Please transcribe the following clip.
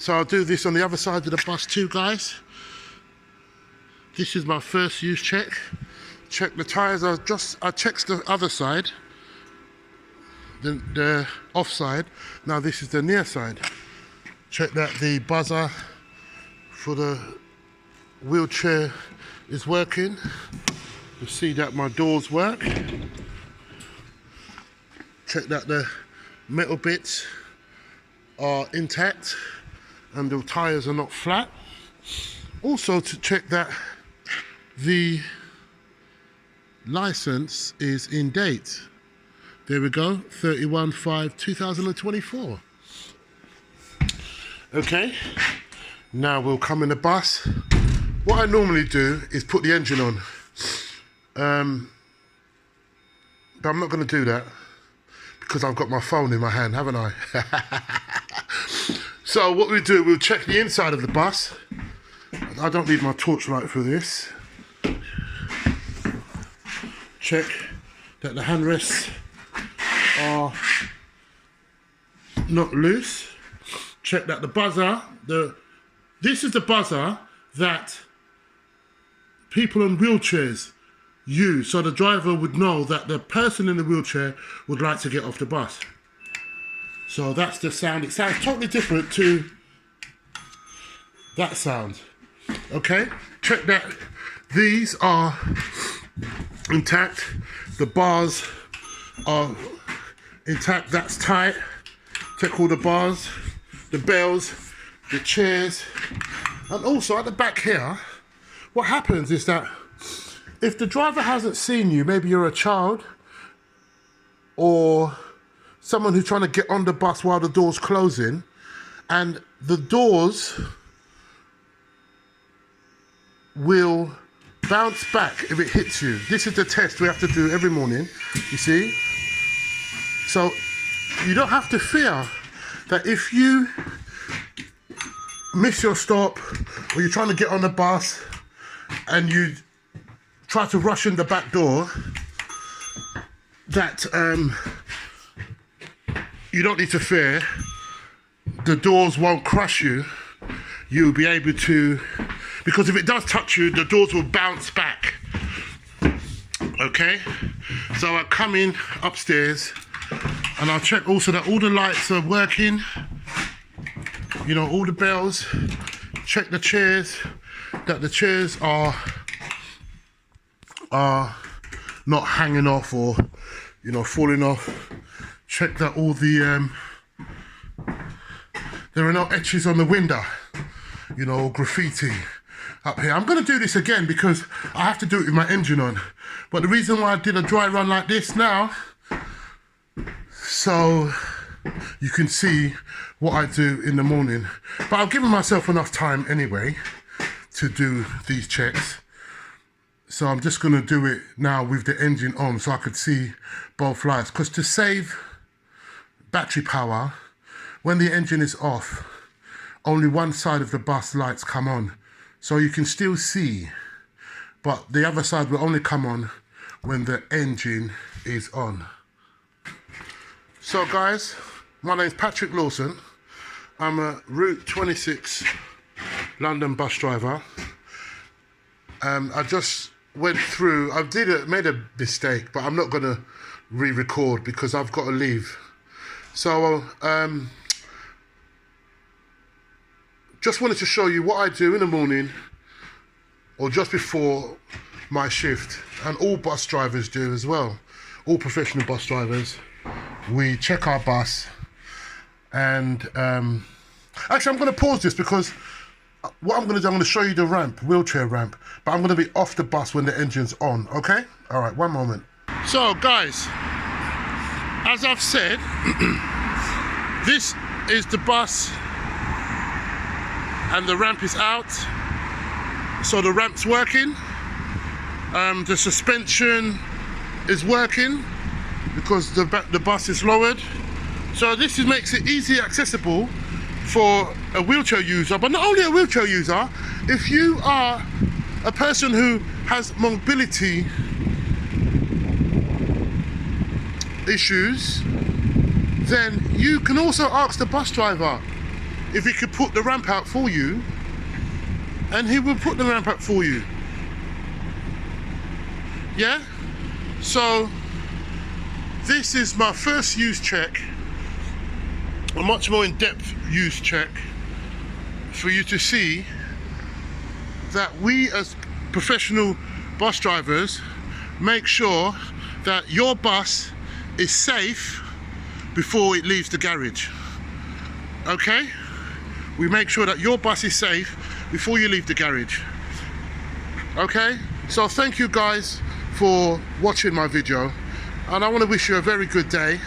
So I'll do this on the other side of the bus too, guys. This is my first use check. Check the tyres. I checked the other side, the off side. Now this is the near side. Check that the buzzer for the wheelchair is working. You see that my doors work. Check that the metal bits are intact and the tyres are not flat. Also to check that the license is in date. There we go, 31/5/2024. Okay, now we'll come in the bus. What I normally do is put the engine on. But I'm not going to do that because I've got my phone in my hand, haven't I? So what we do, we'll check the inside of the bus. I don't need my torchlight for this. Check that the handrests are not loose. Check that the buzzer, this is the buzzer that people in wheelchairs use, so the driver would know that the person in the wheelchair would like to get off the bus. So that's the sound. It sounds totally different to that sound. Okay, check that these are intact. The bars are intact. That's tight. Check all the bars, the bells, the chairs, and also at the back here, what happens is that if the driver hasn't seen you, maybe you're a child or someone who's trying to get on the bus while the door's closing, and the doors will bounce back if it hits you. This is the test we have to do every morning, you see? So you don't have to fear that if you miss your stop or you're trying to get on the bus and you try to rush in the back door, that you don't need to fear. The doors won't crush you. You'll be able to, because if it does touch you, the doors will bounce back. Okay? So I'll come in upstairs and I'll check also that all the lights are working. You know, all the bells. Check the chairs, that the chairs are not hanging off or, you know, falling off. Check that all the, there are no etches on the window, you know, graffiti up here. I'm going to do this again because I have to do it with my engine on. But the reason why I did a dry run like this now, so you can see what I do in the morning. But I've given myself enough time anyway to do these checks. So I'm just going to do it now with the engine on so I could see both lights. Because to save battery power, when the engine is off, only one side of the bus lights come on. So you can still see, but the other side will only come on when the engine is on. So guys, my name's Patrick Lawson. I'm a Route 26 London bus driver. I just went through, made a mistake, but I'm not gonna re-record because I've got to leave. So just wanted to show you what I do in the morning or just before my shift, and all bus drivers do as well. All professional bus drivers. We check our bus and actually I'm going to pause this because what I'm going to do, I'm going to show you the ramp, wheelchair ramp, but I'm going to be off the bus when the engine's on, okay? All right, one moment. So guys, as I've said, this is the bus and the ramp is out. So the ramp's working. The suspension is working because the bus is lowered. So this makes it easily accessible for a wheelchair user, but not only a wheelchair user, if you are a person who has mobility issues, then you can also ask the bus driver if he could put the ramp out for you, and he will put the ramp out for you. Yeah? So this is my first use check, a much more in-depth use check, for you to see that we as professional bus drivers make sure that your bus is safe before it leaves the garage. Okay? We make sure that your bus is safe before you leave the garage. Okay? So thank you guys for watching my video, and I want to wish you a very good day.